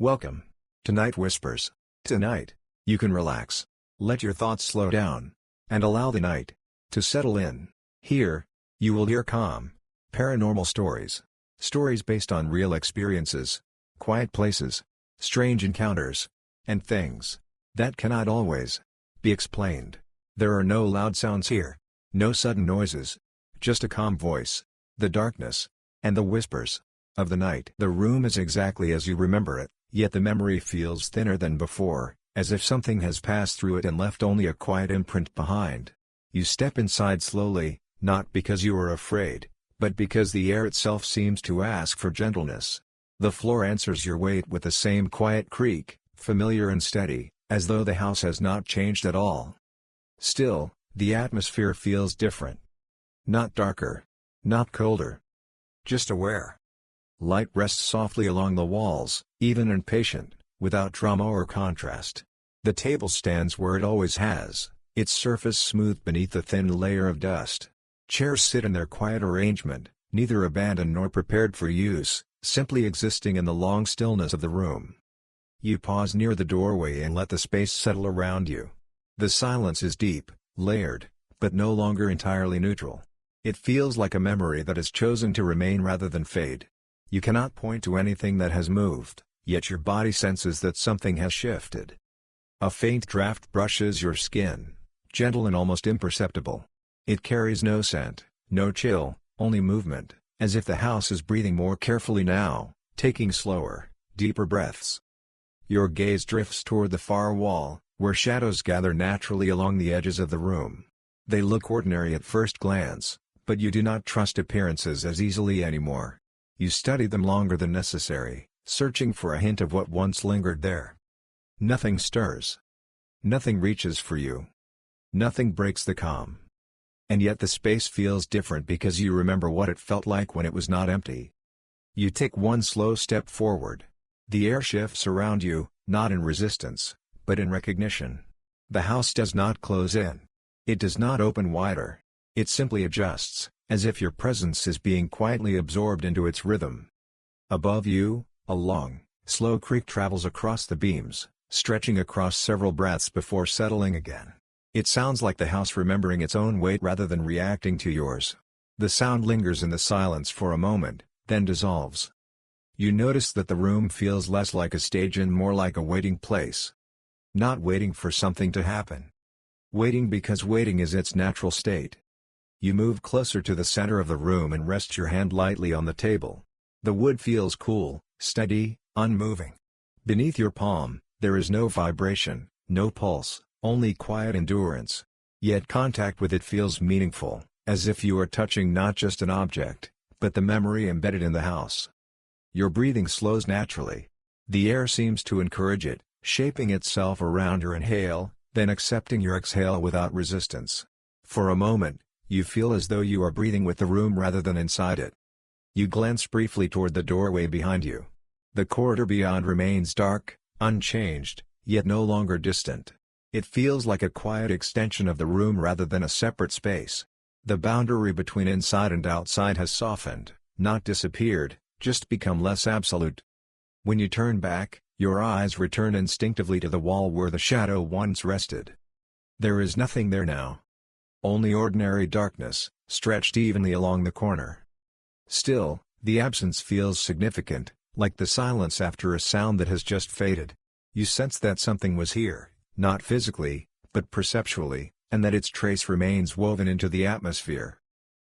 Welcome to Night Whispers. Tonight, you can relax, let your thoughts slow down, and allow the night to settle in. Here, you will hear calm, paranormal stories. Stories based on real experiences, quiet places, strange encounters, and things that cannot always be explained. There are no loud sounds here, no sudden noises, just a calm voice, the darkness, and the whispers of the night. The room is exactly as you remember it, yet the memory feels thinner than before, as if something has passed through it and left only a quiet imprint behind. You step inside slowly, not because you are afraid, but because the air itself seems to ask for gentleness. The floor answers your weight with the same quiet creak, familiar and steady, as though the house has not changed at all. Still, the atmosphere feels different. Not darker, not colder, just aware. Light rests softly along the walls, even and patient, without drama or contrast. The table stands where it always has, its surface smooth beneath a thin layer of dust. Chairs sit in their quiet arrangement, neither abandoned nor prepared for use, simply existing in the long stillness of the room. You pause near the doorway and let the space settle around you. The silence is deep, layered, but no longer entirely neutral. It feels like a memory that has chosen to remain rather than fade. You cannot point to anything that has moved, yet your body senses that something has shifted. A faint draft brushes your skin, gentle and almost imperceptible. It carries no scent, no chill, only movement, as if the house is breathing more carefully now, taking slower, deeper breaths. Your gaze drifts toward the far wall, where shadows gather naturally along the edges of the room. They look ordinary at first glance, but you do not trust appearances as easily anymore. You study them longer than necessary, searching for a hint of what once lingered there. Nothing stirs. Nothing reaches for you. Nothing breaks the calm. And yet the space feels different because you remember what it felt like when it was not empty. You take one slow step forward. The air shifts around you, not in resistance, but in recognition. The house does not close in. It does not open wider. It simply adjusts, as if your presence is being quietly absorbed into its rhythm. Above you, a long, slow creak travels across the beams, stretching across several breaths before settling again. It sounds like the house remembering its own weight rather than reacting to yours. The sound lingers in the silence for a moment, then dissolves. You notice that the room feels less like a stage and more like a waiting place. Not waiting for something to happen. Waiting because waiting is its natural state. You move closer to the center of the room and rest your hand lightly on the table. The wood feels cool, steady, unmoving. Beneath your palm, there is no vibration, no pulse, only quiet endurance. Yet contact with it feels meaningful, as if you are touching not just an object, but the memory embedded in the house. Your breathing slows naturally. The air seems to encourage it, shaping itself around your inhale, then accepting your exhale without resistance. For a moment, you feel as though you are breathing with the room rather than inside it. You glance briefly toward the doorway behind you. The corridor beyond remains dark, unchanged, yet no longer distant. It feels like a quiet extension of the room rather than a separate space. The boundary between inside and outside has softened, not disappeared, just become less absolute. When you turn back, your eyes return instinctively to the wall where the shadow once rested. There is nothing there now. Only ordinary darkness, stretched evenly along the corner. Still, the absence feels significant, like the silence after a sound that has just faded. You sense that something was here, not physically, but perceptually, and that its trace remains woven into the atmosphere.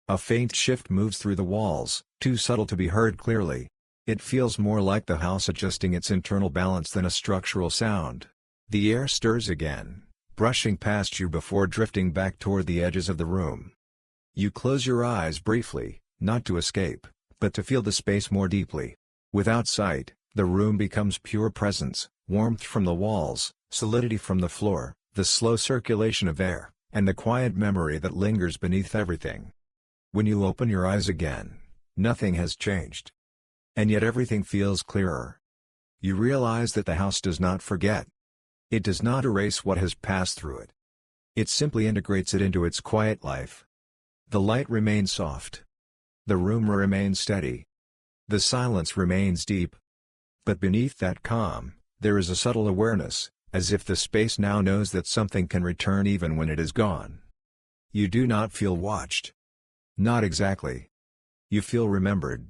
A faint shift moves through the walls, too subtle to be heard clearly. It feels more like the house adjusting its internal balance than a structural sound. The air stirs again, brushing past you before drifting back toward the edges of the room. You close your eyes briefly, not to escape, but to feel the space more deeply. Without sight, the room becomes pure presence, warmth from the walls, solidity from the floor, the slow circulation of air, and the quiet memory that lingers beneath everything. When you open your eyes again, nothing has changed. And yet everything feels clearer. You realize that the house does not forget. It does not erase what has passed through it. It simply integrates it into its quiet life. The light remains soft. The room remains steady. The silence remains deep. But beneath that calm, there is a subtle awareness, as if the space now knows that something can return even when it is gone. You do not feel watched. Not exactly. You feel remembered.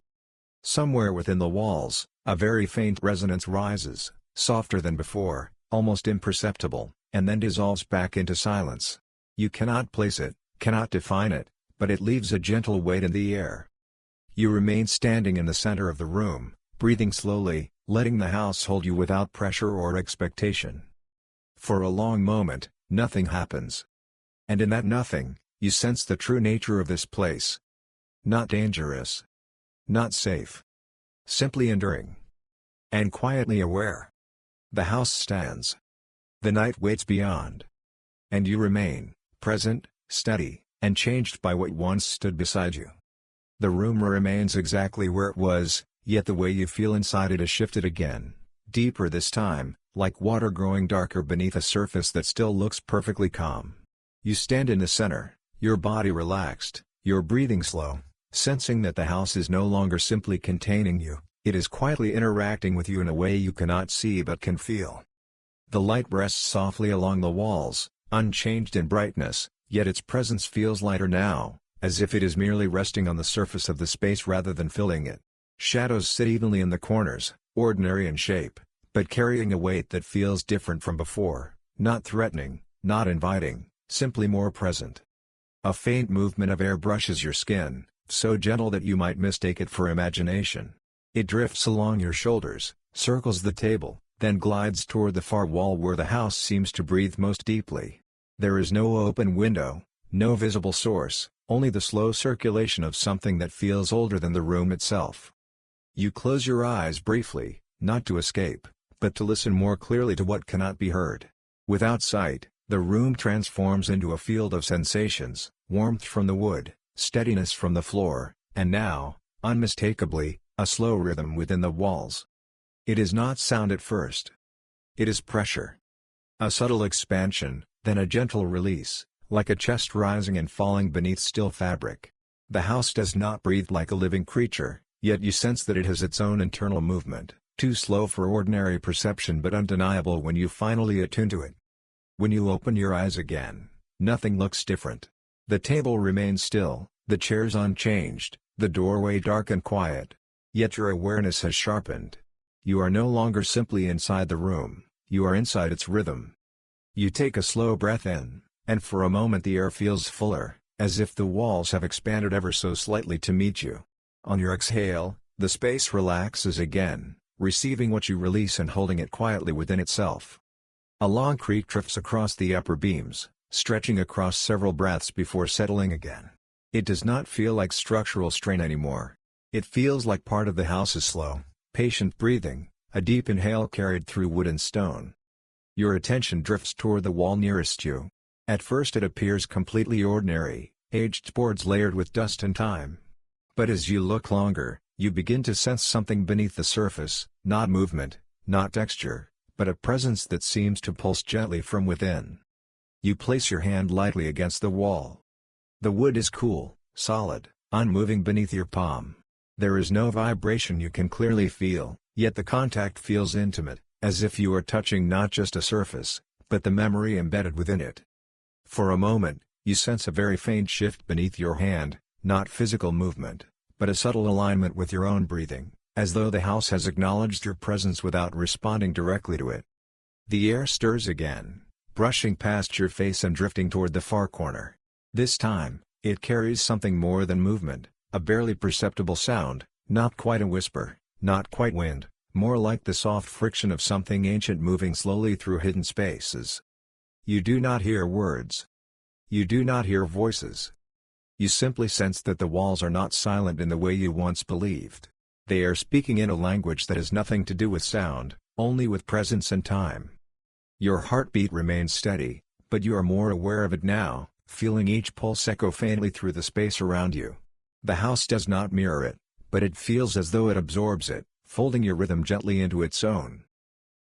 Somewhere within the walls, a very faint resonance rises, softer than before, almost imperceptible, and then dissolves back into silence. You cannot place it, cannot define it, but it leaves a gentle weight in the air. You remain standing in the center of the room, breathing slowly, letting the house hold you without pressure or expectation. For a long moment, nothing happens. And in that nothing, you sense the true nature of this place. Not dangerous. Not safe. Simply enduring. And quietly aware. The house stands. The night waits beyond. And you remain, present, steady, and changed by what once stood beside you. The room remains exactly where it was, yet the way you feel inside it has shifted again, deeper this time, like water growing darker beneath a surface that still looks perfectly calm. You stand in the center, your body relaxed, your breathing slow, sensing that the house is no longer simply containing you, it is quietly interacting with you in a way you cannot see but can feel. The light rests softly along the walls, unchanged in brightness, yet its presence feels lighter now, as if it is merely resting on the surface of the space rather than filling it. Shadows sit evenly in the corners, ordinary in shape, but carrying a weight that feels different from before, not threatening, not inviting, simply more present. A faint movement of air brushes your skin, so gentle that you might mistake it for imagination. It drifts along your shoulders, circles the table, then glides toward the far wall where the house seems to breathe most deeply. There is no open window, no visible source, only the slow circulation of something that feels older than the room itself. You close your eyes briefly, not to escape, but to listen more clearly to what cannot be heard. Without sight, the room transforms into a field of sensations, warmth from the wood, steadiness from the floor, and now, unmistakably, a slow rhythm within the walls. It is not sound at first. It is pressure. A subtle expansion, then a gentle release, like a chest rising and falling beneath still fabric. The house does not breathe like a living creature, yet you sense that it has its own internal movement, too slow for ordinary perception but undeniable when you finally attune to it. When you open your eyes again, nothing looks different. The table remains still, the chairs unchanged, the doorway dark and quiet. Yet your awareness has sharpened. You are no longer simply inside the room, you are inside its rhythm. You take a slow breath in, and for a moment the air feels fuller, as if the walls have expanded ever so slightly to meet you. On your exhale, the space relaxes again, receiving what you release and holding it quietly within itself. A long creak drifts across the upper beams, stretching across several breaths before settling again. It does not feel like structural strain anymore. It feels like part of the house's slow, patient breathing, a deep inhale carried through wood and stone. Your attention drifts toward the wall nearest you. At first it appears completely ordinary, aged boards layered with dust and time. But as you look longer, you begin to sense something beneath the surface, not movement, not texture, but a presence that seems to pulse gently from within. You place your hand lightly against the wall. The wood is cool, solid, unmoving beneath your palm. There is no vibration you can clearly feel, yet the contact feels intimate, as if you are touching not just a surface, but the memory embedded within it. For a moment, you sense a very faint shift beneath your hand, not physical movement, but a subtle alignment with your own breathing, as though the house has acknowledged your presence without responding directly to it. The air stirs again, brushing past your face and drifting toward the far corner. This time, it carries something more than movement. A barely perceptible sound, not quite a whisper, not quite wind, more like the soft friction of something ancient moving slowly through hidden spaces. You do not hear words. You do not hear voices. You simply sense that the walls are not silent in the way you once believed. They are speaking in a language that has nothing to do with sound, only with presence and time. Your heartbeat remains steady, but you are more aware of it now, feeling each pulse echo faintly through the space around you. The house does not mirror it, but it feels as though it absorbs it, folding your rhythm gently into its own.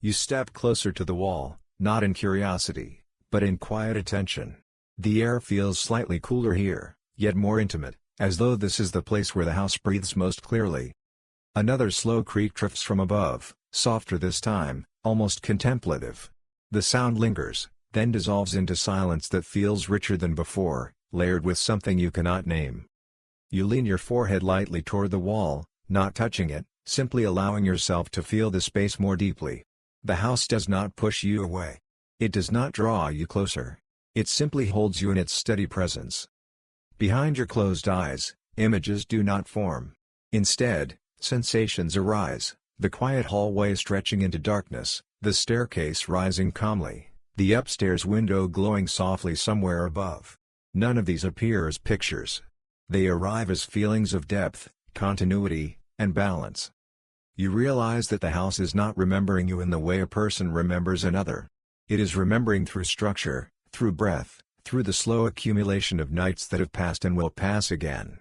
You step closer to the wall, not in curiosity, but in quiet attention. The air feels slightly cooler here, yet more intimate, as though this is the place where the house breathes most clearly. Another slow creak drifts from above, Softer this time, almost contemplative. The sound lingers, then dissolves into silence that feels richer than before, layered with something you cannot name. You lean your forehead lightly toward the wall, not touching it, simply allowing yourself to feel the space more deeply. The house does not push you away. It does not draw you closer. It simply holds you in its steady presence. Behind your closed eyes, images do not form. Instead, sensations arise, the quiet hallway stretching into darkness, the staircase rising calmly, the upstairs window glowing softly somewhere above. None of these appear as pictures. They arrive as feelings of depth, continuity, and balance. You realize that the house is not remembering you in the way a person remembers another. It is remembering through structure, through breath, through the slow accumulation of nights that have passed and will pass again.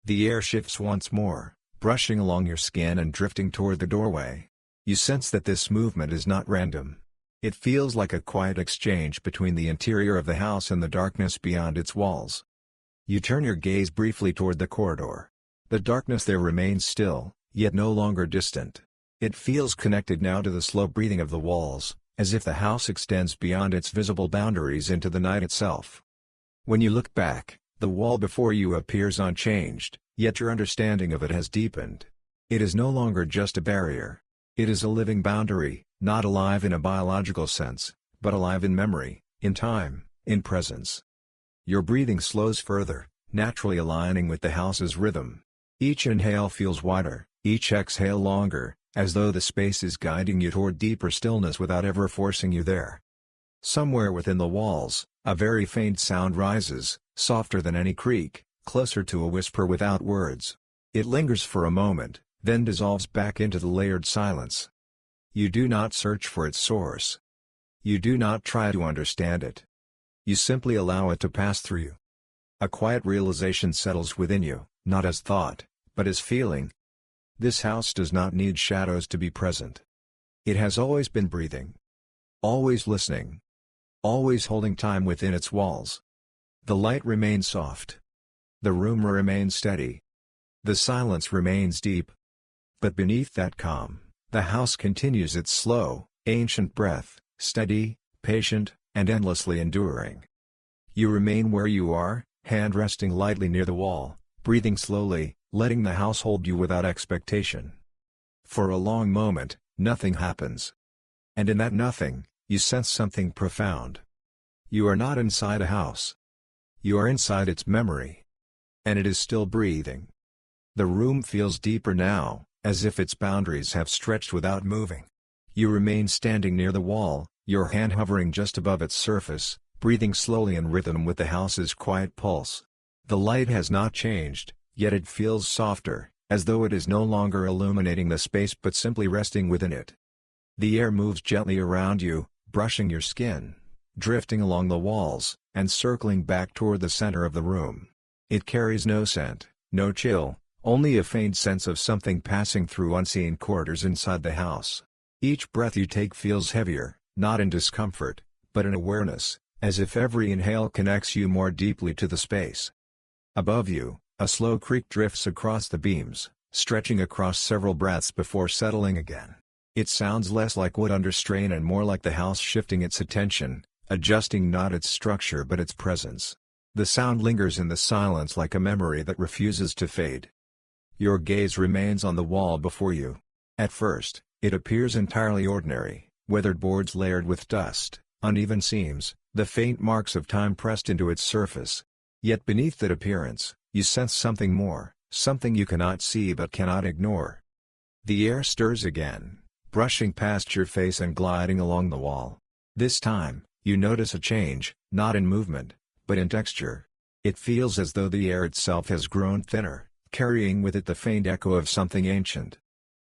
The air shifts once more, brushing along your skin and drifting toward the doorway. You sense that this movement is not random. It feels like a quiet exchange between the interior of the house and the darkness beyond its walls. You turn your gaze briefly toward the corridor. The darkness there remains still, yet no longer distant. It feels connected now to the slow breathing of the walls, as if the house extends beyond its visible boundaries into the night itself. When you look back, the wall before you appears unchanged, yet your understanding of it has deepened. It is no longer just a barrier. It is a living boundary, not alive in a biological sense, but alive in memory, in time, in presence. Your breathing slows further, naturally aligning with the house's rhythm. Each inhale feels wider, each exhale longer, as though the space is guiding you toward deeper stillness without ever forcing you there. Somewhere within the walls, a very faint sound rises, softer than any creak, closer to a whisper without words. It lingers for a moment, then dissolves back into the layered silence. You do not search for its source. You do not try to understand it. You simply allow it to pass through you. A quiet realization settles within you, not as thought, but as feeling. This house does not need shadows to be present. It has always been breathing. Always listening. Always holding time within its walls. The light remains soft. The room remains steady. The silence remains deep. But beneath that calm, the house continues its slow, ancient breath, steady, patient, and endlessly enduring. You remain where you are, hand resting lightly near the wall, breathing slowly, letting the house hold you without expectation. For a long moment, nothing happens. And in that nothing, you sense something profound. You are not inside a house. You are inside its memory. And it is still breathing. The room feels deeper now, as if its boundaries have stretched without moving. You remain standing near the wall, your hand hovering just above its surface, breathing slowly in rhythm with the house's quiet pulse. The light has not changed, yet it feels softer, as though it is no longer illuminating the space but simply resting within it. The air moves gently around you, brushing your skin, drifting along the walls, and circling back toward the center of the room. It carries no scent, no chill, only a faint sense of something passing through unseen corridors inside the house. Each breath you take feels heavier, not in discomfort, but in awareness, as if every inhale connects you more deeply to the space. Above you, a slow creak drifts across the beams, stretching across several breaths before settling again. It sounds less like wood under strain and more like the house shifting its attention, adjusting not its structure but its presence. The sound lingers in the silence like a memory that refuses to fade. Your gaze remains on the wall before you. At first, it appears entirely ordinary, weathered boards layered with dust, uneven seams, the faint marks of time pressed into its surface. Yet beneath that appearance, you sense something more, something you cannot see but cannot ignore. The air stirs again, brushing past your face and gliding along the wall. This time, you notice a change, not in movement, but in texture. It feels as though the air itself has grown thinner, carrying with it the faint echo of something ancient.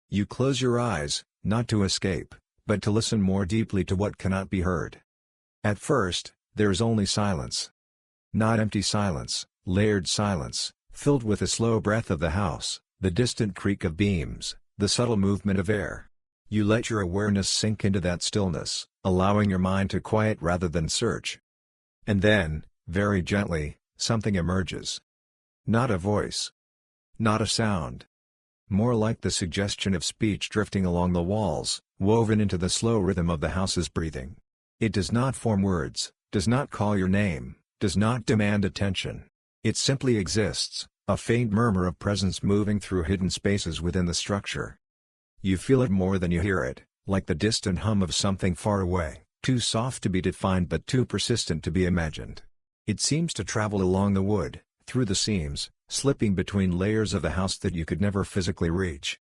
You close your eyes, not to escape, but to listen more deeply to what cannot be heard. At first, there is only silence. Not empty silence, layered silence, filled with the slow breath of the house, the distant creak of beams, the subtle movement of air. You let your awareness sink into that stillness, allowing your mind to quiet rather than search. And then, very gently, something emerges. Not a voice. Not a sound. more like the suggestion of speech drifting along the walls, woven into the slow rhythm of the house's breathing. It does not form words, does not call your name, does not demand attention. It simply exists, a faint murmur of presence moving through hidden spaces within the structure. You feel it more than you hear it, like the distant hum of something far away, too soft to be defined but too persistent to be imagined. It seems to travel along the wood, through the seams, slipping between layers of the house that you could never physically reach.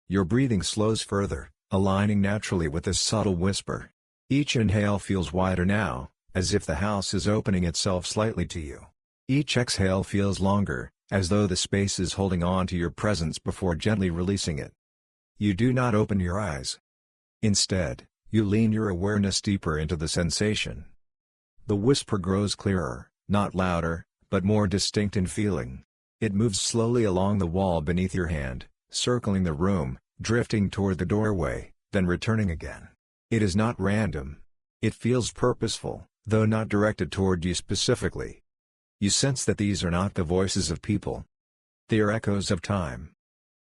Your breathing slows further, aligning naturally with this subtle whisper. Each inhale feels wider now, as if the house is opening itself slightly to you. Each exhale feels longer, as though the space is holding on to your presence before gently releasing it. You do not open your eyes. Instead, you lean your awareness deeper into the sensation. The whisper grows clearer, not louder, but more distinct in feeling. It moves slowly along the wall beneath your hand, circling the room, drifting toward the doorway, then returning again. It is not random. It feels purposeful, though not directed toward you specifically. You sense that these are not the voices of people. They are echoes of time.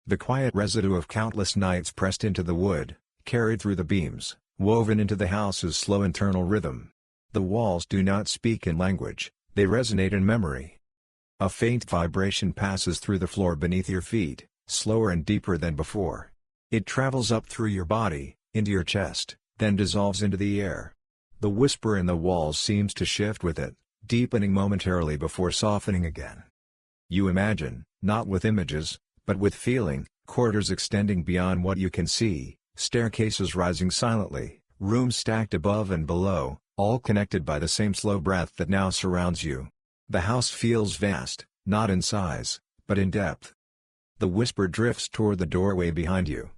The quiet residue of countless nights pressed into the wood, carried through the beams, woven into the house's slow internal rhythm. The walls do not speak in language, they resonate in memory. A faint vibration passes through the floor beneath your feet, slower and deeper than before. It travels up through your body, into your chest, then dissolves into the air. The whisper in the walls seems to shift with it, deepening momentarily before softening again. You imagine, not with images, but with feeling, corridors extending beyond what you can see, staircases rising silently, rooms stacked above and below, all connected by the same slow breath that now surrounds you. The house feels vast, not in size, but in depth. The whisper drifts toward the doorway behind you.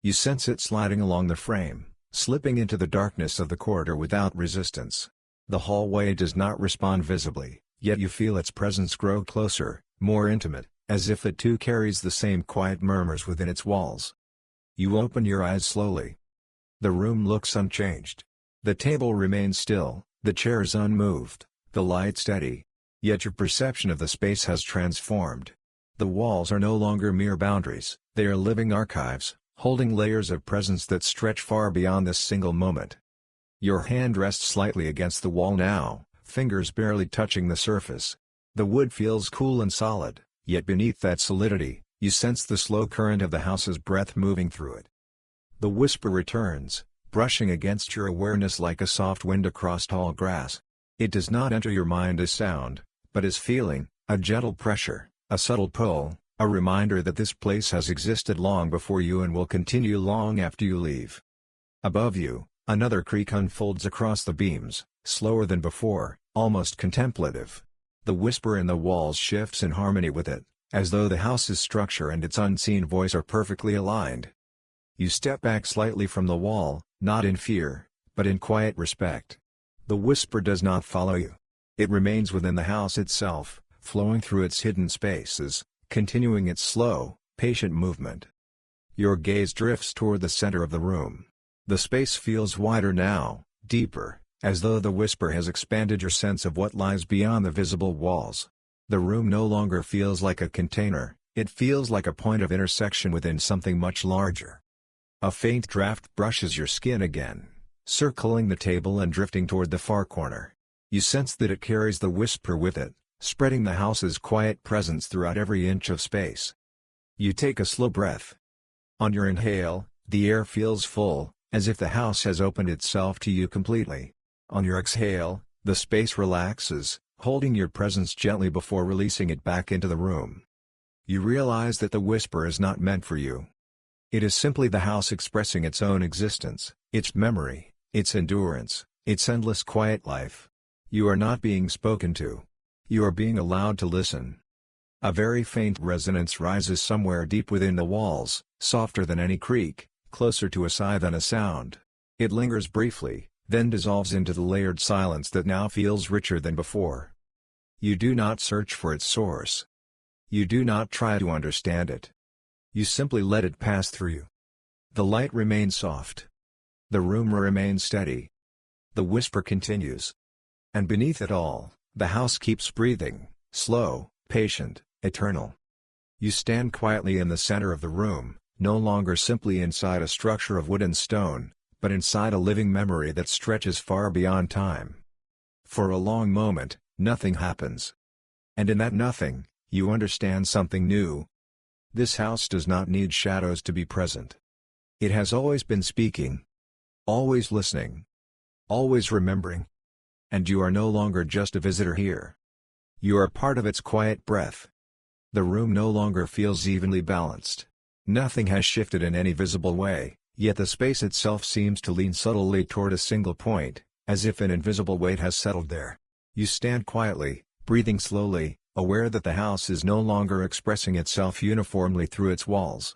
You sense it sliding along the frame, slipping into the darkness of the corridor without resistance. The hallway does not respond visibly, yet you feel its presence grow closer, more intimate, as if it too carries the same quiet murmurs within its walls. You open your eyes slowly. The room looks unchanged. The table remains still, the chairs unmoved, the light steady. Yet your perception of the space has transformed. The walls are no longer mere boundaries, they are living archives, holding layers of presence that stretch far beyond this single moment. Your hand rests slightly against the wall now, fingers barely touching the surface. The wood feels cool and solid, yet beneath that solidity, you sense the slow current of the house's breath moving through it. The whisper returns, brushing against your awareness like a soft wind across tall grass. It does not enter your mind as sound, but as feeling, a gentle pressure, a subtle pull, a reminder that this place has existed long before you and will continue long after you leave. Above you, another creak unfolds across the beams, slower than before, almost contemplative. The whisper in the walls shifts in harmony with it, as though the house's structure and its unseen voice are perfectly aligned. You step back slightly from the wall, not in fear, but in quiet respect. The whisper does not follow you. It remains within the house itself, flowing through its hidden spaces, continuing its slow, patient movement. Your gaze drifts toward the center of the room. The space feels wider now, deeper, as though the whisper has expanded your sense of what lies beyond the visible walls. The room no longer feels like a container, it feels like a point of intersection within something much larger. A faint draft brushes your skin again, circling the table and drifting toward the far corner. You sense that it carries the whisper with it, spreading the house's quiet presence throughout every inch of space. You take a slow breath. On your inhale, the air feels full, as if the house has opened itself to you completely. On your exhale, the space relaxes, holding your presence gently before releasing it back into the room. You realize that the whisper is not meant for you. It is simply the house expressing its own existence, its memory, its endurance, its endless quiet life. You are not being spoken to. You are being allowed to listen. A very faint resonance rises somewhere deep within the walls, softer than any creak, closer to a sigh than a sound. It lingers briefly, then dissolves into the layered silence that now feels richer than before. You do not search for its source. You do not try to understand it. You simply let it pass through you. The light remains soft. The room remains steady. The whisper continues. And beneath it all, the house keeps breathing, slow, patient, eternal. You stand quietly in the center of the room, no longer simply inside a structure of wood and stone, but inside a living memory that stretches far beyond time. For a long moment, nothing happens. And in that nothing, you understand something new. This house does not need shadows to be present. It has always been speaking. Always listening. Always remembering. And you are no longer just a visitor here. You are part of its quiet breath. The room no longer feels evenly balanced. Nothing has shifted in any visible way, yet the space itself seems to lean subtly toward a single point, as if an invisible weight has settled there. You stand quietly, breathing slowly, aware that the house is no longer expressing itself uniformly through its walls.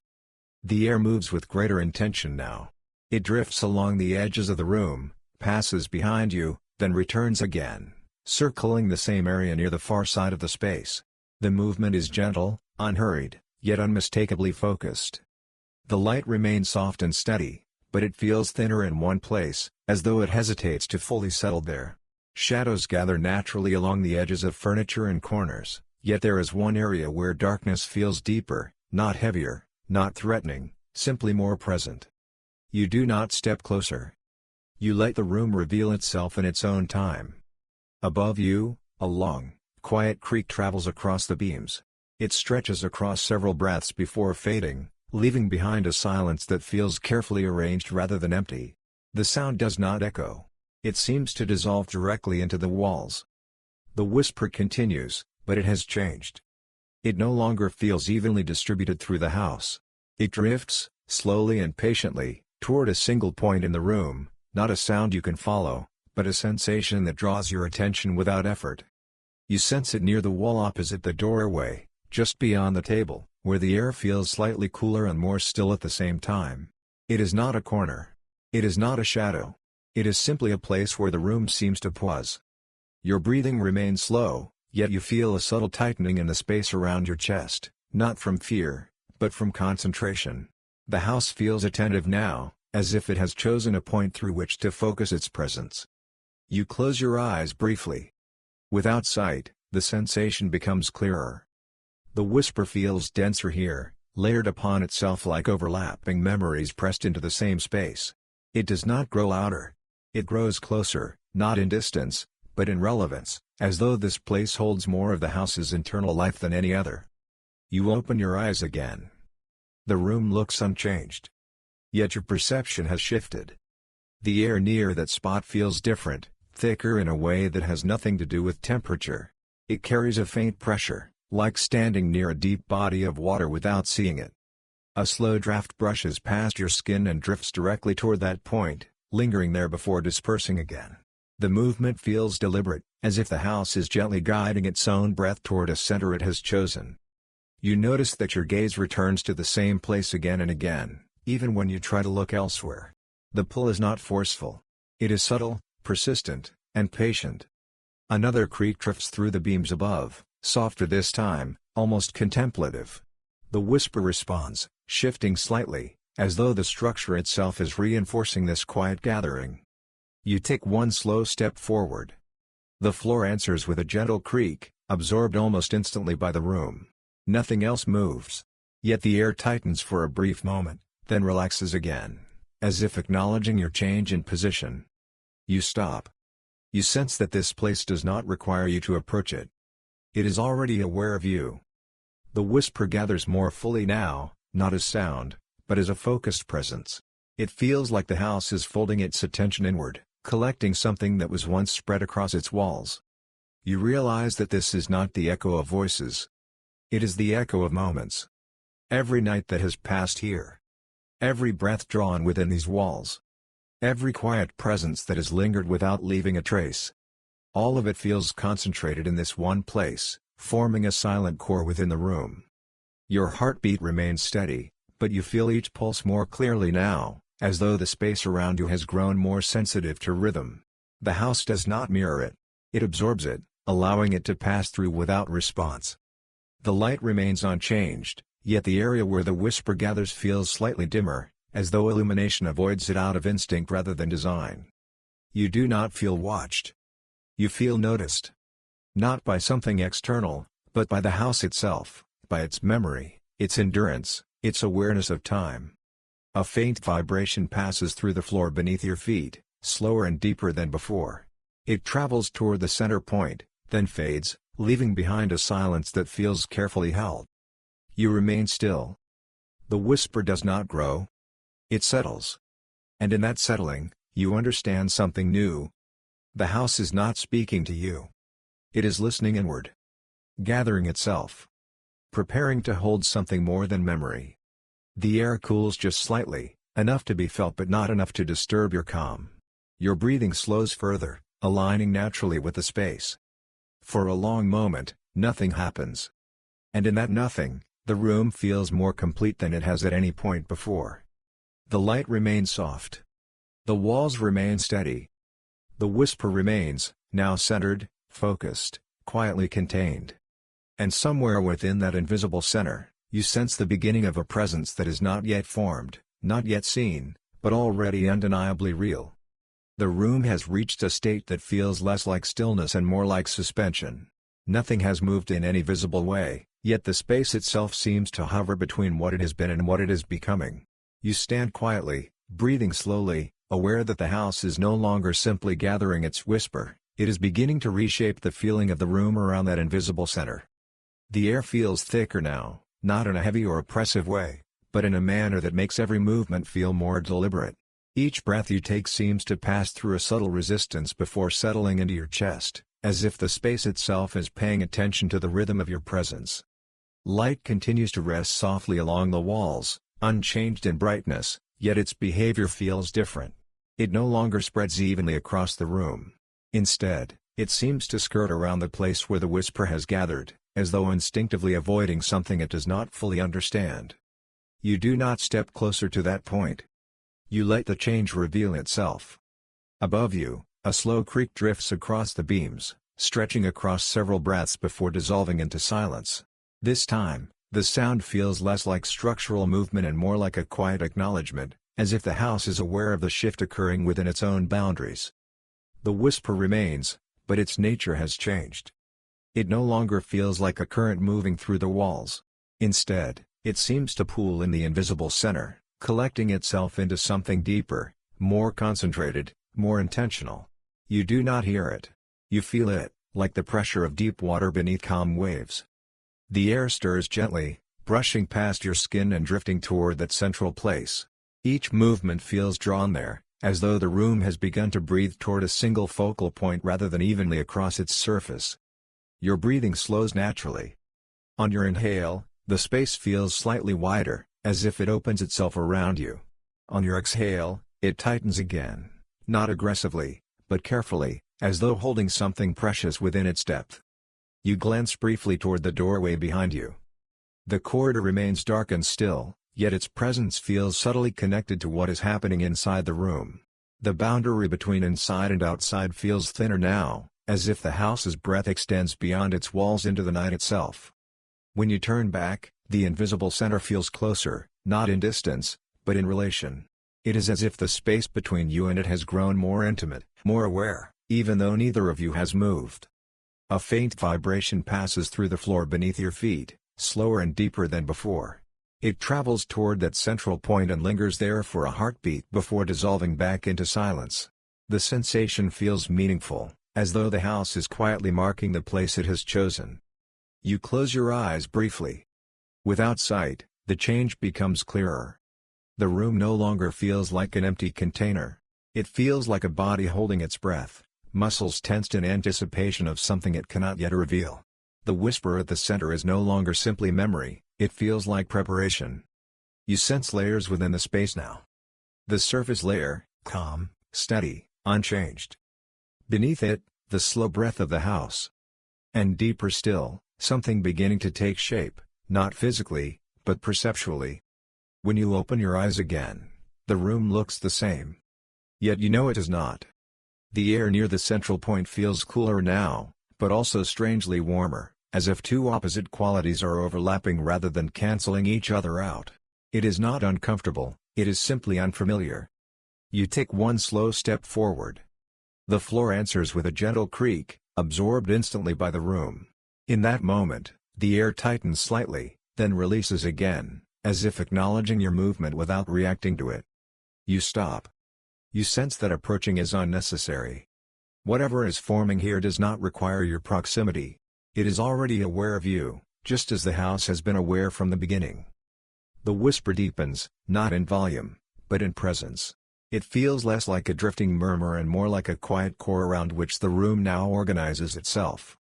The air moves with greater intention now. It drifts along the edges of the room, passes behind you, then returns again, circling the same area near the far side of the space. The movement is gentle, unhurried, yet unmistakably focused. The light remains soft and steady, but it feels thinner in one place, as though it hesitates to fully settle there. Shadows gather naturally along the edges of furniture and corners, yet there is one area where darkness feels deeper, not heavier, not threatening, simply more present. You do not step closer. You let the room reveal itself in its own time. Above you, a long, quiet creak travels across the beams. It stretches across several breaths before fading, leaving behind a silence that feels carefully arranged rather than empty. The sound does not echo. It seems to dissolve directly into the walls. The whisper continues, but it has changed. It no longer feels evenly distributed through the house. It drifts, slowly and patiently, toward a single point in the room, not a sound you can follow, but a sensation that draws your attention without effort. You sense it near the wall opposite the doorway, just beyond the table, where the air feels slightly cooler and more still at the same time. It is not a corner. It is not a shadow. It is simply a place where the room seems to pause. Your breathing remains slow, yet you feel a subtle tightening in the space around your chest, not from fear, but from concentration. The house feels attentive now, as if it has chosen a point through which to focus its presence. You close your eyes briefly. Without sight, the sensation becomes clearer. The whisper feels denser here, layered upon itself like overlapping memories pressed into the same space. It does not grow louder. It grows closer, not in distance, but in relevance, as though this place holds more of the house's internal life than any other. You open your eyes again. The room looks unchanged. Yet your perception has shifted. The air near that spot feels different, thicker in a way that has nothing to do with temperature. It carries a faint pressure, like standing near a deep body of water without seeing it. A slow draft brushes past your skin and drifts directly toward that point, lingering there before dispersing again. The movement feels deliberate, as if the house is gently guiding its own breath toward a center it has chosen. You notice that your gaze returns to the same place again and again, even when you try to look elsewhere. The pull is not forceful. It is subtle, persistent, and patient. Another creak drifts through the beams above, softer this time, almost contemplative. The whisper responds, shifting slightly, as though the structure itself is reinforcing this quiet gathering. You take one slow step forward. The floor answers with a gentle creak, absorbed almost instantly by the room. Nothing else moves. Yet the air tightens for a brief moment, then relaxes again, as if acknowledging your change in position. You stop. You sense that this place does not require you to approach it. It is already aware of you. The whisper gathers more fully now, not as sound, but as a focused presence. It feels like the house is folding its attention inward, collecting something that was once spread across its walls. You realize that this is not the echo of voices. It is the echo of moments. Every night that has passed here. Every breath drawn within these walls. Every quiet presence that has lingered without leaving a trace. All of it feels concentrated in this one place, forming a silent core within the room. Your heartbeat remains steady, but you feel each pulse more clearly now, as though the space around you has grown more sensitive to rhythm. The house does not mirror it. It absorbs it, allowing it to pass through without response. The light remains unchanged, yet the area where the whisper gathers feels slightly dimmer, as though illumination avoids it out of instinct rather than design. You do not feel watched. You feel noticed. Not by something external, but by the house itself, by its memory, its endurance, its awareness of time. A faint vibration passes through the floor beneath your feet, slower and deeper than before. It travels toward the center point, then fades, leaving behind a silence that feels carefully held. You remain still. The whisper does not grow. It settles. And in that settling, you understand something new. The house is not speaking to you. It is listening inward. Gathering itself. Preparing to hold something more than memory. The air cools just slightly, enough to be felt but not enough to disturb your calm. Your breathing slows further, aligning naturally with the space. For a long moment, nothing happens. And in that nothing, the room feels more complete than it has at any point before. The light remains soft. The walls remain steady. The whisper remains, now centered, focused, quietly contained. And somewhere within that invisible center, you sense the beginning of a presence that is not yet formed, not yet seen, but already undeniably real. The room has reached a state that feels less like stillness and more like suspension. Nothing has moved in any visible way, yet the space itself seems to hover between what it has been and what it is becoming. You stand quietly, breathing slowly, aware that the house is no longer simply gathering its whisper, it is beginning to reshape the feeling of the room around that invisible center. The air feels thicker now, not in a heavy or oppressive way, but in a manner that makes every movement feel more deliberate. Each breath you take seems to pass through a subtle resistance before settling into your chest, as if the space itself is paying attention to the rhythm of your presence. Light continues to rest softly along the walls, unchanged in brightness, yet its behavior feels different. It no longer spreads evenly across the room. Instead, it seems to skirt around the place where the whisper has gathered, as though instinctively avoiding something it does not fully understand. You do not step closer to that point. You let the change reveal itself. Above you, a slow creak drifts across the beams, stretching across several breaths before dissolving into silence. This time, the sound feels less like structural movement and more like a quiet acknowledgement, as if the house is aware of the shift occurring within its own boundaries. The whisper remains, but its nature has changed. It no longer feels like a current moving through the walls. Instead, it seems to pool in the invisible center, collecting itself into something deeper, more concentrated, more intentional. You do not hear it. You feel it, like the pressure of deep water beneath calm waves. The air stirs gently, brushing past your skin and drifting toward that central place. Each movement feels drawn there, as though the room has begun to breathe toward a single focal point rather than evenly across its surface. Your breathing slows naturally. On your inhale, the space feels slightly wider, as if it opens itself around you. On your exhale, it tightens again, not aggressively, but carefully, as though holding something precious within its depth. You glance briefly toward the doorway behind you. The corridor remains dark and still, yet its presence feels subtly connected to what is happening inside the room. The boundary between inside and outside feels thinner now, as if the house's breath extends beyond its walls into the night itself. When you turn back, the invisible center feels closer, not in distance, but in relation. It is as if the space between you and it has grown more intimate, more aware, even though neither of you has moved. A faint vibration passes through the floor beneath your feet, slower and deeper than before. It travels toward that central point and lingers there for a heartbeat before dissolving back into silence. The sensation feels meaningful, as though the house is quietly marking the place it has chosen. You close your eyes briefly. Without sight, the change becomes clearer. The room no longer feels like an empty container. It feels like a body holding its breath, muscles tensed in anticipation of something it cannot yet reveal. The whisper at the center is no longer simply memory, it feels like preparation. You sense layers within the space now. The surface layer, calm, steady, unchanged. Beneath it, the slow breath of the house. And deeper still, something beginning to take shape, not physically, but perceptually. When you open your eyes again, the room looks the same. Yet you know it is not. The air near the central point feels cooler now, but also strangely warmer, as if two opposite qualities are overlapping rather than canceling each other out. It is not uncomfortable, it is simply unfamiliar. You take one slow step forward. The floor answers with a gentle creak, absorbed instantly by the room. In that moment, the air tightens slightly, then releases again, as if acknowledging your movement without reacting to it. You stop. You sense that approaching is unnecessary. Whatever is forming here does not require your proximity. It is already aware of you, just as the house has been aware from the beginning. The whisper deepens, not in volume, but in presence. It feels less like a drifting murmur and more like a quiet core around which the room now organizes itself.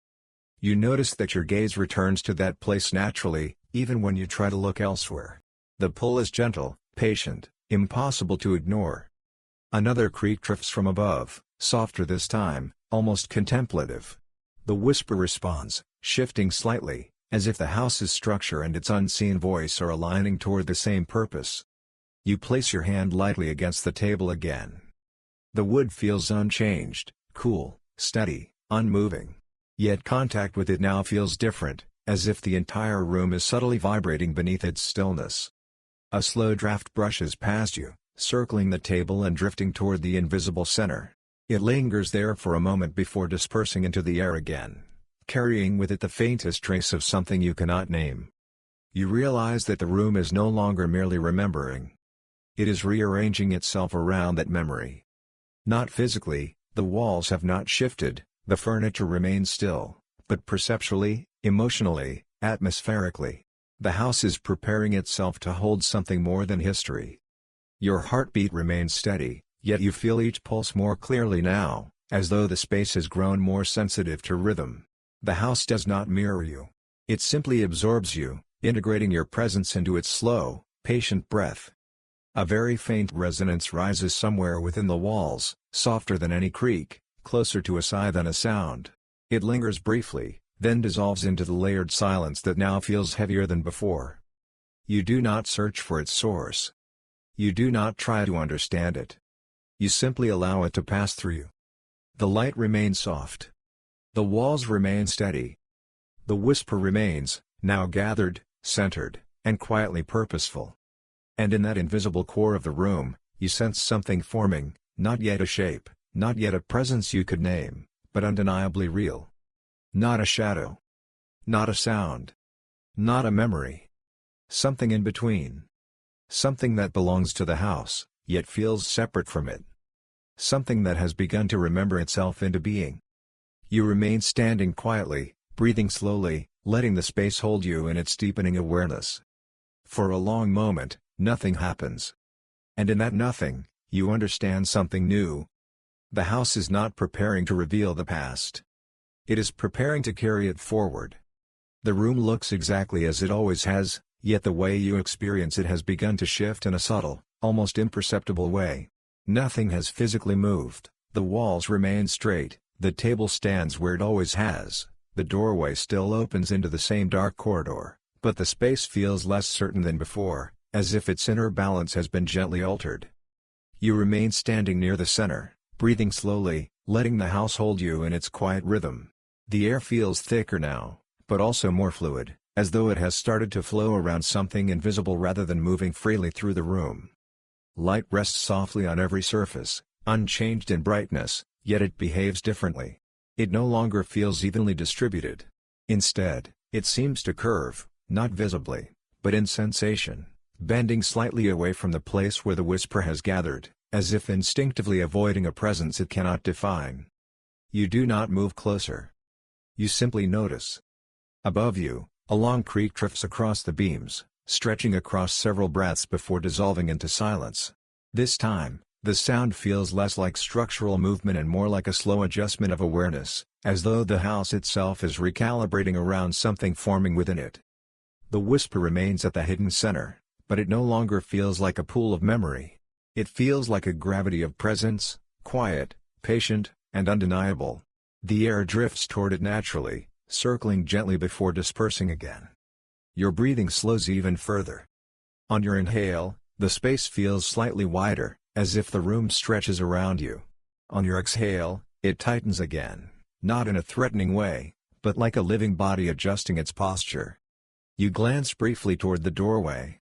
You notice that your gaze returns to that place naturally, even when you try to look elsewhere. The pull is gentle, patient, impossible to ignore. Another creak drifts from above, softer this time, almost contemplative. The whisper responds, shifting slightly, as if the house's structure and its unseen voice are aligning toward the same purpose. You place your hand lightly against the table again. The wood feels unchanged, cool, steady, unmoving. Yet contact with it now feels different, as if the entire room is subtly vibrating beneath its stillness. A slow draft brushes past you, circling the table and drifting toward the invisible center. It lingers there for a moment before dispersing into the air again, carrying with it the faintest trace of something you cannot name. You realize that the room is no longer merely remembering. It is rearranging itself around that memory. Not physically, the walls have not shifted, the furniture remains still, but perceptually, emotionally, atmospherically, the house is preparing itself to hold something more than history. Your heartbeat remains steady, yet you feel each pulse more clearly now, as though the space has grown more sensitive to rhythm. The house does not mirror you. It simply absorbs you, integrating your presence into its slow, patient breath. A very faint resonance rises somewhere within the walls, softer than any creak, closer to a sigh than a sound. It lingers briefly, then dissolves into the layered silence that now feels heavier than before. You do not search for its source. You do not try to understand it. You simply allow it to pass through you. The light remains soft. The walls remain steady. The whisper remains, now gathered, centered, and quietly purposeful. And in that invisible core of the room, you sense something forming, not yet a shape, not yet a presence you could name, but undeniably real. Not a shadow. Not a sound. Not a memory. Something in between. Something that belongs to the house, yet feels separate from it. Something that has begun to remember itself into being. You remain standing quietly, breathing slowly, letting the space hold you in its deepening awareness. For a long moment, nothing happens. And in that nothing, you understand something new. The house is not preparing to reveal the past. It is preparing to carry it forward. The room looks exactly as it always has, yet the way you experience it has begun to shift in a subtle, almost imperceptible way. Nothing has physically moved, the walls remain straight, the table stands where it always has, the doorway still opens into the same dark corridor, but the space feels less certain than before, as if its inner balance has been gently altered. You remain standing near the center, breathing slowly, letting the house hold you in its quiet rhythm. The air feels thicker now, but also more fluid, as though it has started to flow around something invisible rather than moving freely through the room. Light rests softly on every surface, unchanged in brightness, yet it behaves differently. It no longer feels evenly distributed. Instead, it seems to curve, not visibly, but in sensation, bending slightly away from the place where the whisper has gathered, as if instinctively avoiding a presence it cannot define. You do not move closer. You simply notice. Above you, a long creak drifts across the beams, stretching across several breaths before dissolving into silence. This time, the sound feels less like structural movement and more like a slow adjustment of awareness, as though the house itself is recalibrating around something forming within it. The whisper remains at the hidden center, but it no longer feels like a pool of memory. It feels like a gravity of presence, quiet, patient, and undeniable. The air drifts toward it naturally, circling gently before dispersing again. Your breathing slows even further. On your inhale, the space feels slightly wider, as if the room stretches around you. On your exhale, it tightens again, not in a threatening way, but like a living body adjusting its posture. You glance briefly toward the doorway.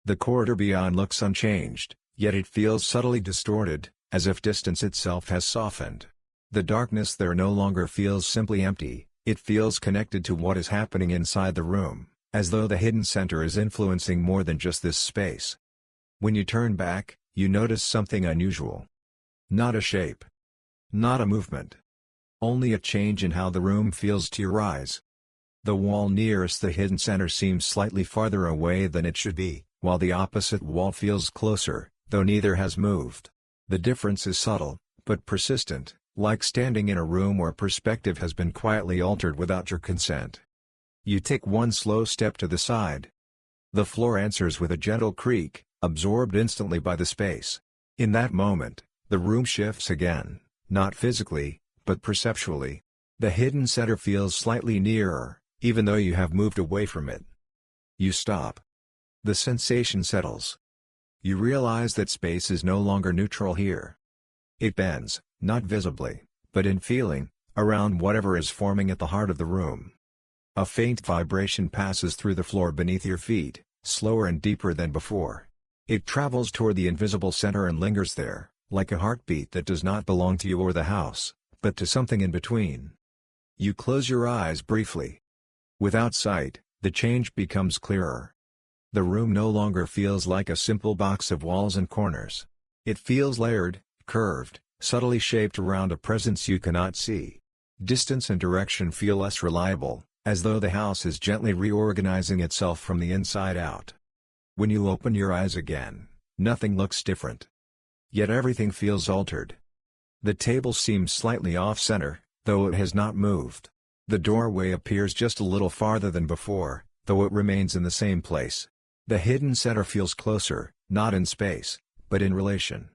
The corridor beyond looks unchanged, yet it feels subtly distorted, as if distance itself has softened. The darkness there no longer feels simply empty, it feels connected to what is happening inside the room. as though the hidden center is influencing more than just this space. When you turn back, you notice something unusual. Not a shape. Not a movement. Only a change in how the room feels to your eyes. The wall nearest the hidden center seems slightly farther away than it should be, while the opposite wall feels closer, though neither has moved. The difference is subtle, but persistent, like standing in a room where perspective has been quietly altered without your consent. You take one slow step to the side. The floor answers with a gentle creak, absorbed instantly by the space. In that moment, the room shifts again, not physically, but perceptually. The hidden center feels slightly nearer, even though you have moved away from it. You stop. The sensation settles. You realize that space is no longer neutral here. It bends, not visibly, but in feeling, around whatever is forming at the heart of the room. A faint vibration passes through the floor beneath your feet, slower and deeper than before. It travels toward the invisible center and lingers there, like a heartbeat that does not belong to you or the house, but to something in between. You close your eyes briefly. Without sight, the change becomes clearer. The room no longer feels like a simple box of walls and corners. It feels layered, curved, subtly shaped around a presence you cannot see. Distance and direction feel less reliable, as though the house is gently reorganizing itself from the inside out. When you open your eyes again, nothing looks different. Yet everything feels altered. The table seems slightly off-center, though it has not moved. The doorway appears just a little farther than before, though it remains in the same place. The hidden center feels closer, not in space, but in relation.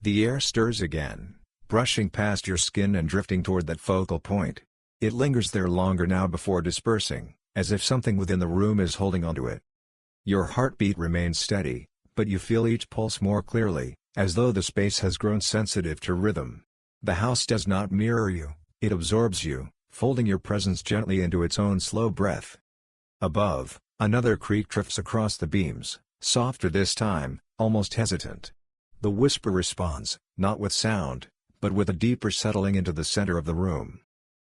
The air stirs again, brushing past your skin and drifting toward that focal point. It lingers there longer now before dispersing, as if something within the room is holding onto it. Your heartbeat remains steady, but you feel each pulse more clearly, as though the space has grown sensitive to rhythm. The house does not mirror you, it absorbs you, folding your presence gently into its own slow breath. Above, another creak drifts across the beams, softer this time, almost hesitant. The whisper responds, not with sound, but with a deeper settling into the center of the room.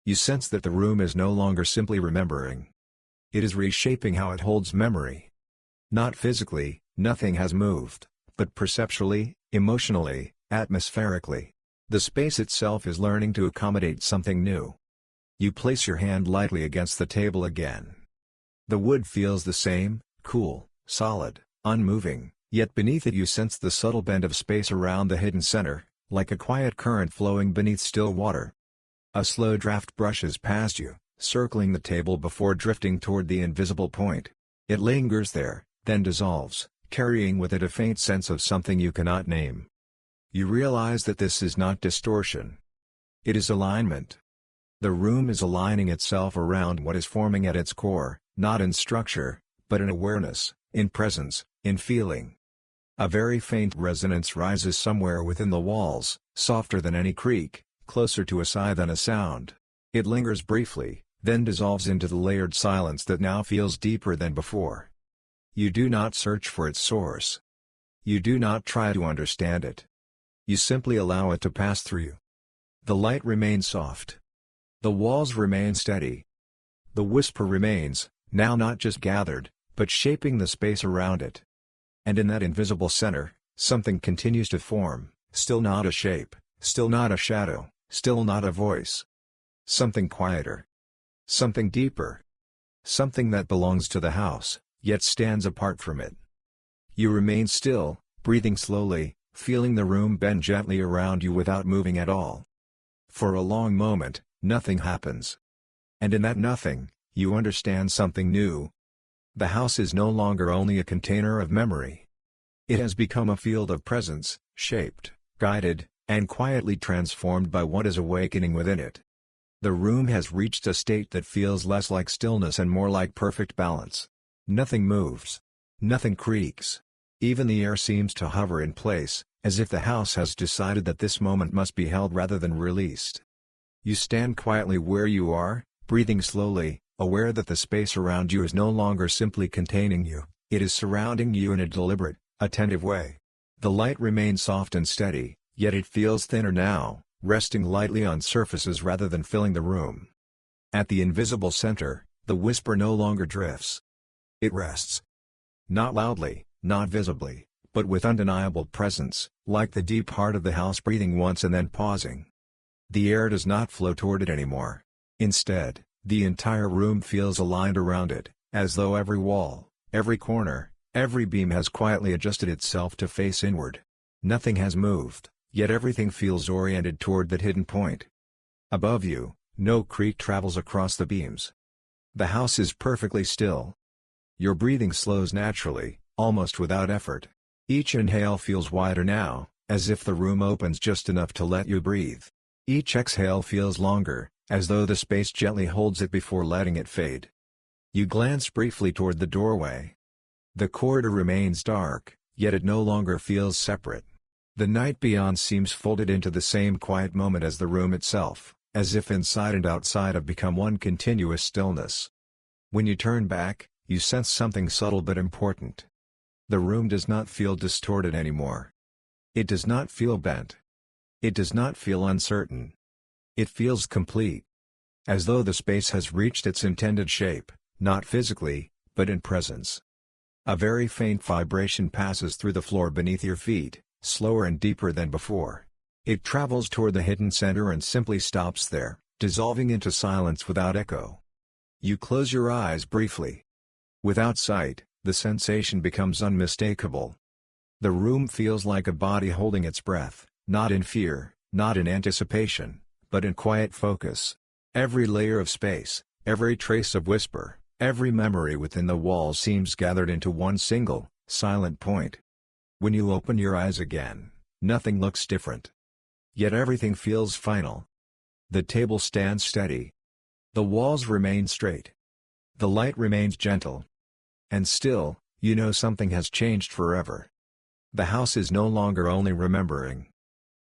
You sense that the room is no longer simply remembering. It is reshaping how it holds memory. Not physically, nothing has moved, but perceptually, emotionally, atmospherically. The space itself is learning to accommodate something new. You place your hand lightly against the table again. The wood feels the same, cool, solid, unmoving, yet beneath it you sense the subtle bend of space around the hidden center, like a quiet current flowing beneath still water. A slow draft brushes past you, circling the table before drifting toward the invisible point. It lingers there, then dissolves, carrying with it a faint sense of something you cannot name. You realize that this is not distortion. It is alignment. The room is aligning itself around what is forming at its core, not in structure, but in awareness, in presence, in feeling. A very faint resonance rises somewhere within the walls, softer than any creak, closer to a sigh than a sound. It lingers briefly, then dissolves into the layered silence that now feels deeper than before. You do not search for its source. You do not try to understand it. You simply allow it to pass through you. The light remains soft. The walls remain steady. The whisper remains, now not just gathered, but shaping the space around it. And in that invisible center, something continues to form, still not a shape, still not a shadow, still not a voice. Something quieter. Something deeper. Something that belongs to the house, yet stands apart from it. You remain still, breathing slowly, feeling the room bend gently around you without moving at all. For a long moment, nothing happens. And in that nothing, you understand something new. The house is no longer only a container of memory. It has become a field of presence, shaped, guided, and quietly transformed by what is awakening within it. The room has reached a state that feels less like stillness and more like perfect balance. Nothing moves. Nothing creaks. Even the air seems to hover in place, as if the house has decided that this moment must be held rather than released. You stand quietly where you are, breathing slowly, aware that the space around you is no longer simply containing you, it is surrounding you in a deliberate, attentive way. The light remains soft and steady, yet it feels thinner now, resting lightly on surfaces rather than filling the room. At the invisible center, the whisper no longer drifts. It rests. Not loudly, not visibly, but with undeniable presence, like the deep heart of the house breathing once and then pausing. The air does not flow toward it anymore. Instead, the entire room feels aligned around it, as though every wall, every corner, every beam has quietly adjusted itself to face inward. Nothing has moved, yet everything feels oriented toward that hidden point. Above you, no creak travels across the beams. The house is perfectly still. Your breathing slows naturally, almost without effort. Each inhale feels wider now, as if the room opens just enough to let you breathe. Each exhale feels longer, as though the space gently holds it before letting it fade. You glance briefly toward the doorway. The corridor remains dark, yet it no longer feels separate. The night beyond seems folded into the same quiet moment as the room itself, as if inside and outside have become one continuous stillness. When you turn back, you sense something subtle but important. The room does not feel distorted anymore. It does not feel bent. It does not feel uncertain. It feels complete. As though the space has reached its intended shape, not physically, but in presence. A very faint vibration passes through the floor beneath your feet, slower and deeper than before. It travels toward the hidden center and simply stops there, dissolving into silence without echo. You close your eyes briefly. Without sight, the sensation becomes unmistakable. The room feels like a body holding its breath, not in fear, not in anticipation, but in quiet focus. Every layer of space, every trace of whisper, every memory within the walls seems gathered into one single, silent point. When you open your eyes again, nothing looks different. Yet everything feels final. The table stands steady. The walls remain straight. The light remains gentle. And still, you know something has changed forever. The house is no longer only remembering.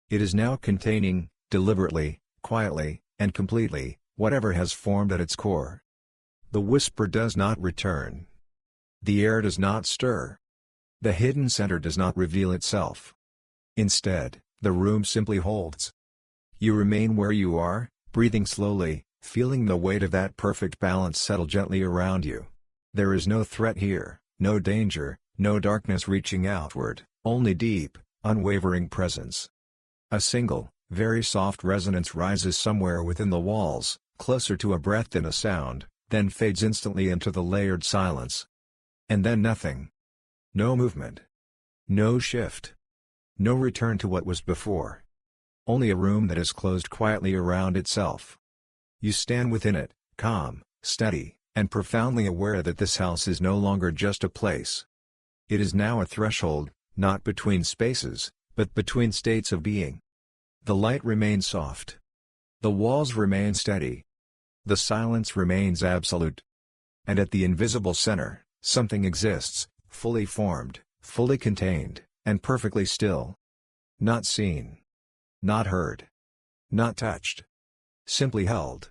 It is now containing, deliberately, quietly, and completely, whatever has formed at its core. The whisper does not return. The air does not stir. The hidden center does not reveal itself. Instead, the room simply holds. You remain where you are, breathing slowly, feeling the weight of that perfect balance settle gently around you. There is no threat here, no danger, no darkness reaching outward, only deep, unwavering presence. A single, very soft resonance rises somewhere within the walls, closer to a breath than a sound, then fades instantly into the layered silence. And then nothing. No movement. No shift. No return to what was before. Only a room that is closed quietly around itself. You stand within it, calm, steady, and profoundly aware that this house is no longer just a place. It is now a threshold, not between spaces, but between states of being. The light remains soft. The walls remain steady. The silence remains absolute. And at the invisible center, something exists, fully formed, fully contained, and perfectly still. Not seen. Not heard. Not touched. Simply held.